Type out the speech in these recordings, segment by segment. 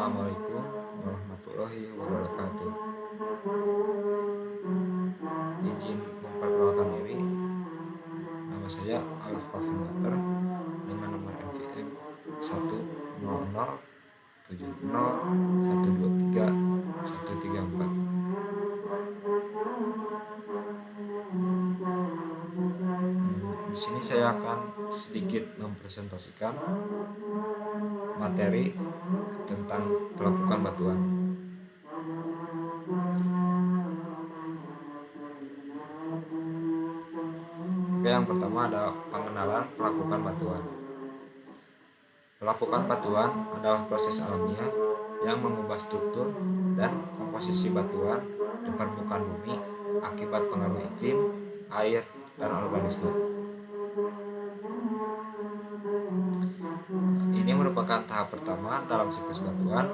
Assalamualaikum warahmatullahi wabarakatuh. Izin memperkenalkan diri. Nama saya Alaf Kafinater dengan nomor NVM 10070123134. Di sini saya akan sedikit mempresentasikan materi tentang pelapukan batuan. Oke, yang pertama ada pengenalan pelapukan batuan. Pelapukan batuan adalah proses alamiah yang mengubah struktur dan komposisi batuan di permukaan bumi akibat pengaruh iklim, air, dan organisme. Ini merupakan tahap pertama dalam siklus batuan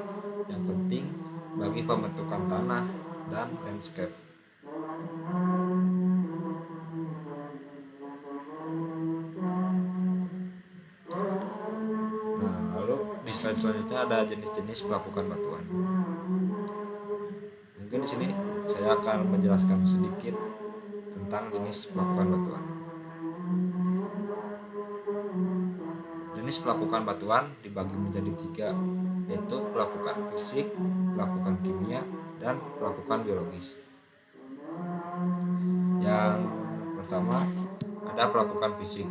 yang penting bagi pembentukan tanah dan landscape. Lalu di slide selanjutnya ada jenis-jenis pelapukan batuan. Mungkin di sini saya akan menjelaskan sedikit tentang jenis pelapukan batuan. Jenis pelapukan batuan dibagi menjadi 3, yaitu pelapukan fisik, pelapukan kimia, dan pelapukan biologis. Yang pertama ada pelapukan fisik.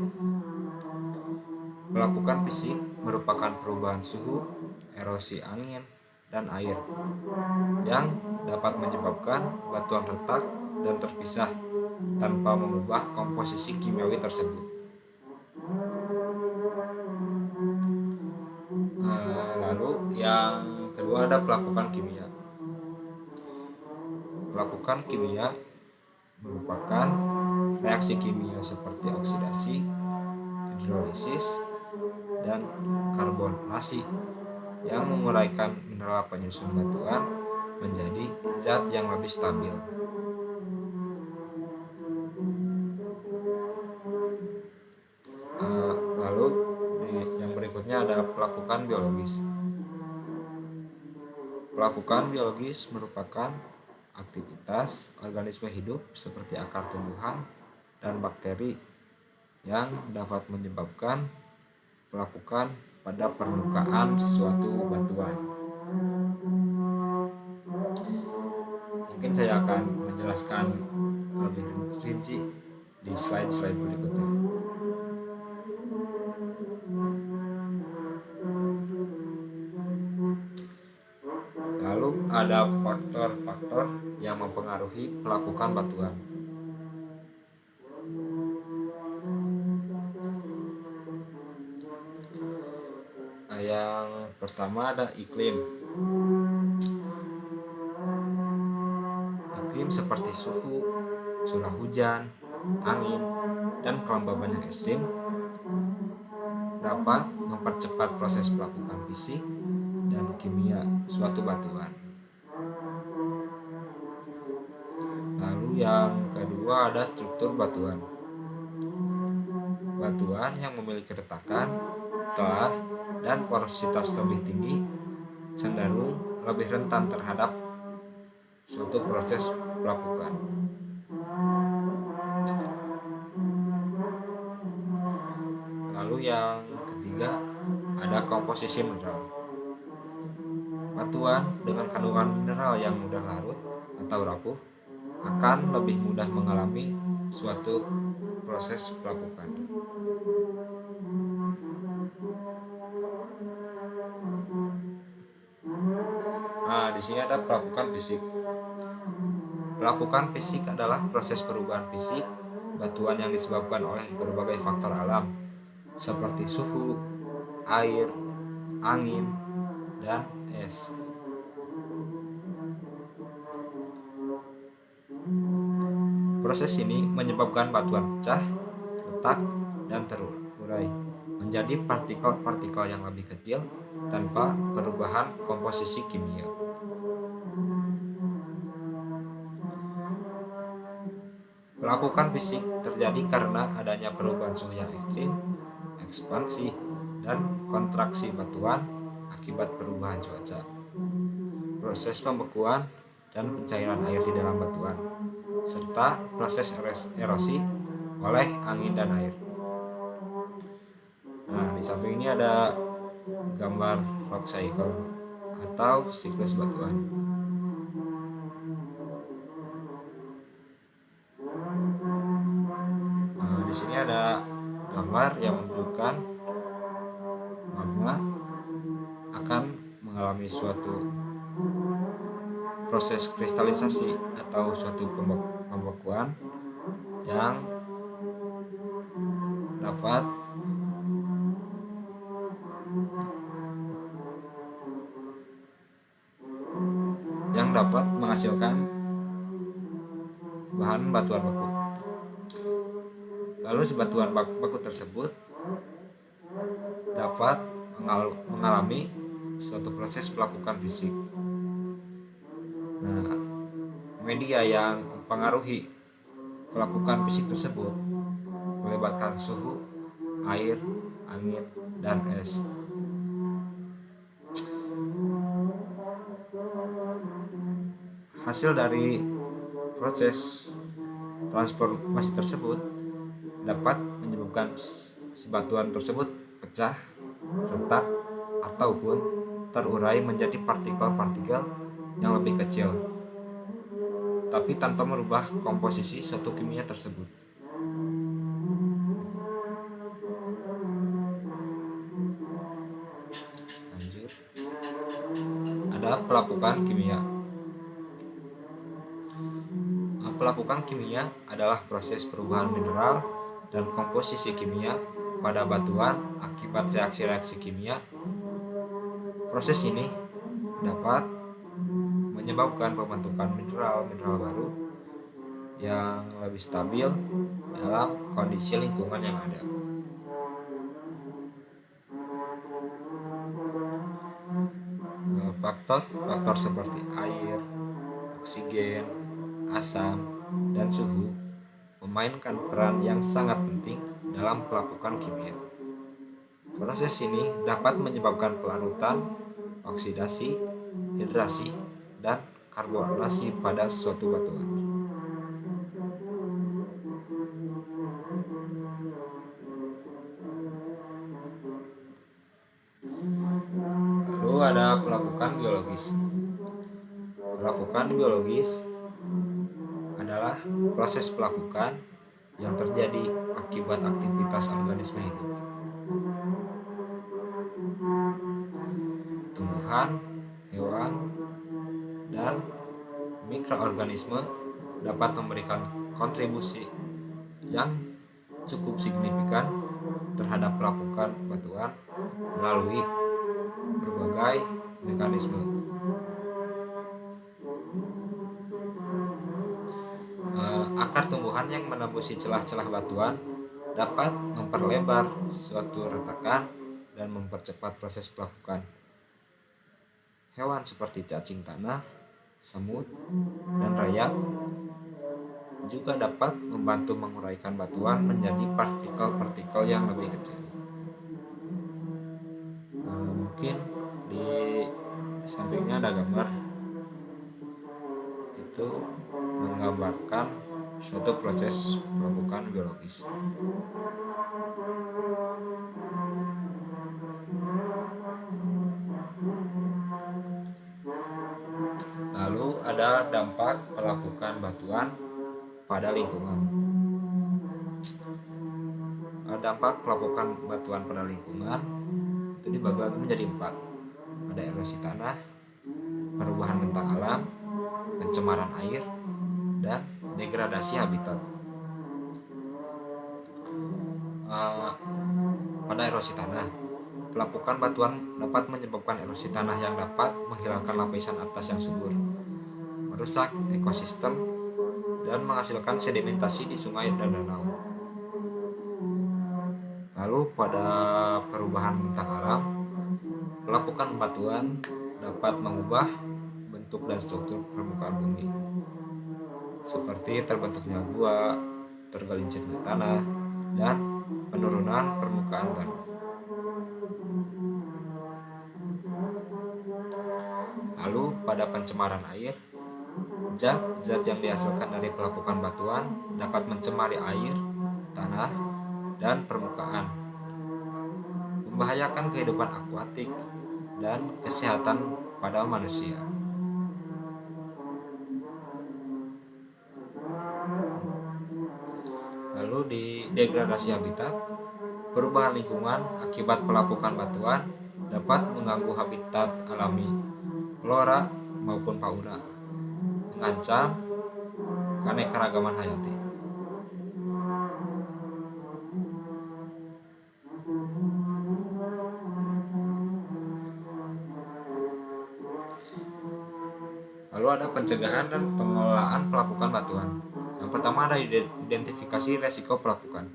Pelapukan fisik merupakan perubahan suhu, erosi angin, dan air yang dapat menyebabkan batuan retak dan terpisah tanpa mengubah komposisi kimiawi tersebut. Lalu yang kedua ada pelapukan kimia. Pelapukan kimia merupakan reaksi kimia seperti oksidasi, hidrolisis, dan karbonasi yang menguraikan mineral penyusun batuan menjadi zat yang lebih stabil. Lalu yang berikutnya ada pelapukan biologis. Pelapukan biologis merupakan aktivitas organisme hidup seperti akar tumbuhan dan bakteri yang dapat menyebabkan pelapukan pada permukaan suatu batuan. Mungkin saya akan menjelaskan lebih rinci di slide-slide berikutnya. Lalu ada faktor-faktor yang mempengaruhi pelapukan batuan. Yang pertama ada iklim. Iklim seperti suhu, curah hujan, angin, dan kelembaban yang ekstrim dapat mempercepat proses pelapukan fisik dan kimia suatu batuan. Lalu yang kedua ada struktur batuan. Batuan yang memiliki retakan, celah, dan porositas lebih tinggi cenderung lebih rentan terhadap suatu proses pelapukan. Lalu yang ketiga ada komposisi mineral. Batuan dengan kandungan mineral yang mudah larut atau rapuh akan lebih mudah mengalami suatu proses pelapukan. Di sini ada pelapukan fisik. Pelapukan fisik adalah proses perubahan fisik batuan yang disebabkan oleh berbagai faktor alam seperti suhu, air, angin, dan es. Proses ini menyebabkan batuan pecah, retak, dan terurai menjadi partikel-partikel yang lebih kecil tanpa perubahan komposisi kimia. Pelapukan fisik terjadi karena adanya perubahan suhu yang ekstrim, ekspansi, dan kontraksi batuan akibat perubahan cuaca. proses pembekuan dan pencairan air di dalam batuan, serta proses erosi oleh angin dan air. Nah, di samping ini ada gambar rock cycle atau siklus batuan. Nah, di sini ada gambar yang menunjukkan magma akan mengalami suatu proses kristalisasi atau suatu pembekuan yang dapat menghasilkan bahan batuan baku. Lalu si batuan baku tersebut dapat mengalami suatu proses pelapukan fisik. Nah, media yang mempengaruhi pelapukan fisik tersebut melibatkan suhu, air, angin, dan es. Hasil dari proses transformasi tersebut dapat menyebabkan si batuan tersebut pecah, retak, ataupun terurai menjadi partikel-partikel yang lebih kecil, tapi tanpa merubah komposisi suatu kimia tersebut. Lanjut, ada pelapukan kimia. Pelapukan kimia adalah proses perubahan mineral dan komposisi kimia pada batuan akibat reaksi-reaksi kimia. Proses ini dapat menyebabkan pembentukan mineral-mineral baru yang lebih stabil dalam kondisi lingkungan yang ada. Faktor seperti air, oksigen, asam, dan suhu memainkan peran yang sangat penting dalam pelapukan kimia. Proses ini dapat menyebabkan pelarutan, oksidasi, hidrasi, dan karbonasi pada suatu batuan. Lalu ada pelapukan biologis. Pelapukan biologis adalah proses pelapukan yang terjadi akibat aktivitas organisme hidup. Tumbuhan, hewan, dan mikroorganisme dapat memberikan kontribusi yang cukup signifikan terhadap pelapukan batuan melalui berbagai mekanisme. Akar tumbuhan yang menembusi celah-celah batuan dapat memperlebar suatu retakan dan mempercepat proses pelapukan. Hewan seperti cacing tanah, semut, dan rayap juga dapat membantu menguraikan batuan menjadi partikel-partikel yang lebih kecil. Mungkin di sampingnya ada gambar, itu menggambarkan suatu proses pelapukan biologis. Lalu ada dampak pelapukan batuan pada lingkungan. Dampak pelapukan batuan pada lingkungan itu dibagi lagi menjadi 4. Ada erosi tanah, perubahan bentang alam, pencemaran air, dan degradasi habitat. Pada erosi tanah, pelapukan batuan dapat menyebabkan erosi tanah yang dapat menghilangkan lapisan atas yang subur, merusak ekosistem, dan menghasilkan sedimentasi di sungai dan danau. Lalu pada perubahan bentang alam, pelapukan batuan dapat mengubah bentuk dan struktur permukaan bumi, seperti terbentuknya gua, tergelincirnya tanah, dan penurunan permukaan tanah. Lalu pada pencemaran air, zat-zat yang dihasilkan dari pelapukan batuan dapat mencemari air, tanah, dan permukaan, membahayakan kehidupan akuatik dan kesehatan pada manusia. Lalu di degradasi habitat, perubahan lingkungan akibat pelapukan batuan dapat mengganggu habitat alami flora maupun fauna, mengancam keanekaragaman hayati. Lalu ada pencegahan dan pengelolaan pelapukan batuan. Yang pertama ada identifikasi resiko pelapukan.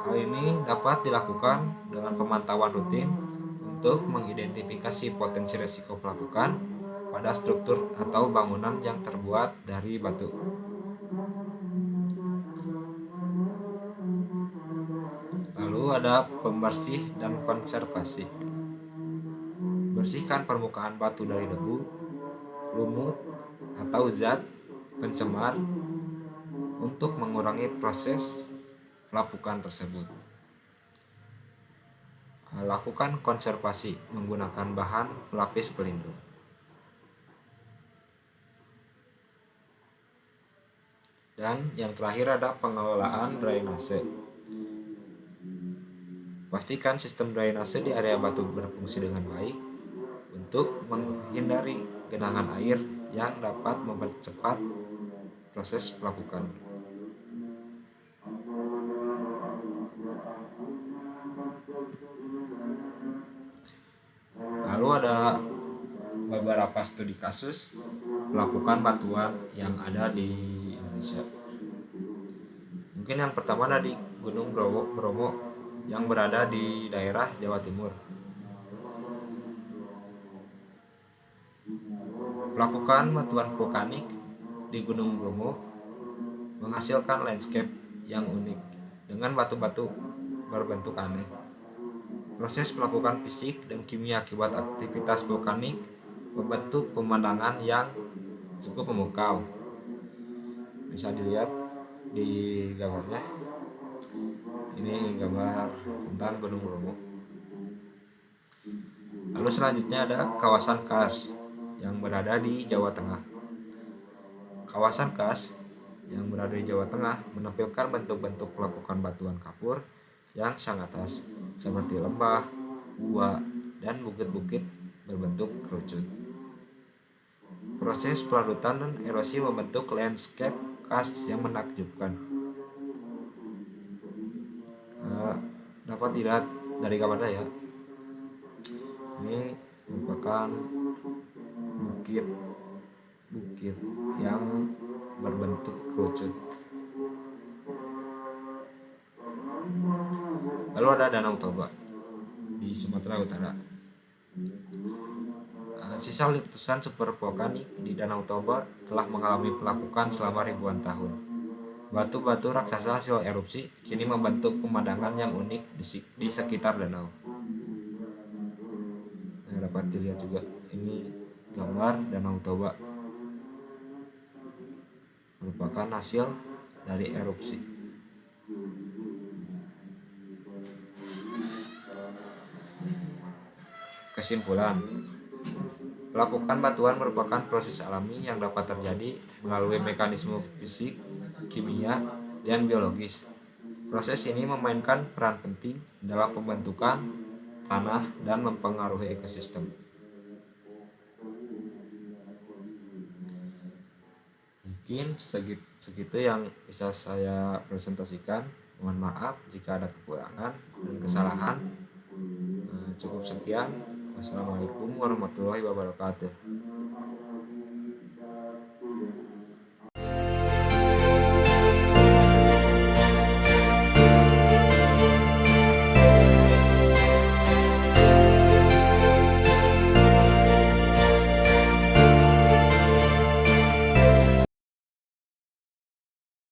Hal ini dapat dilakukan dengan pemantauan rutin untuk mengidentifikasi potensi resiko pelapukan pada struktur atau bangunan yang terbuat dari batu. Lalu ada pembersih dan konservasi. Bersihkan permukaan batu dari debu, lumut, atau zat pencemar untuk mengurangi proses pelapukan tersebut. Lakukan konservasi menggunakan bahan pelapis pelindung. Dan yang terakhir ada pengelolaan drainase. Pastikan sistem drainase di area batu berfungsi dengan baik untuk menghindari genangan air yang dapat mempercepat proses pelapukan. Lalu ada beberapa studi kasus pelapukan batuan yang ada di Indonesia. Mungkin yang pertama ada di Gunung Bromo yang berada di daerah Jawa Timur. Pelapukan batuan vulkanik di Gunung Bromo menghasilkan landscape yang unik dengan batu-batu berbentuk aneh. Proses pelapukan fisik dan kimia akibat aktivitas vulkanik membentuk pemandangan yang cukup memukau. Bisa dilihat di gambarnya. Ini gambar tentang Gunung Bromo. Lalu selanjutnya ada kawasan Kars yang berada di Jawa Tengah. Kawasan Kars yang berada di Jawa Tengah menampilkan bentuk-bentuk pelapukan batuan kapur yang sangat khas, seperti lembah, gua, dan bukit-bukit berbentuk kerucut. Proses pelarutan dan erosi membentuk landscape Kars yang menakjubkan. Dapat dilihat dari gambarnya ya. Ini merupakan bukit yang berbentuk kerucut. Lalu ada Danau Toba di Sumatera Utara. Sisa letusan super vulkanik di Danau Toba telah mengalami pelapukan selama ribuan tahun. Batu-batu raksasa hasil erupsi kini membentuk pemandangan yang unik di sekitar danau. Dapat dilihat juga ini gambar Danau Toba, merupakan hasil dari erupsi. Kesimpulan, pelapukan batuan merupakan proses alami yang dapat terjadi melalui mekanisme fisik, kimia, dan biologis. Proses ini memainkan peran penting dalam pembentukan tanah dan mempengaruhi ekosistem. Mungkin segitu yang bisa saya presentasikan. Mohon maaf jika ada kekurangan dan kesalahan. Cukup sekian. Wassalamualaikum warahmatullahi wabarakatuh.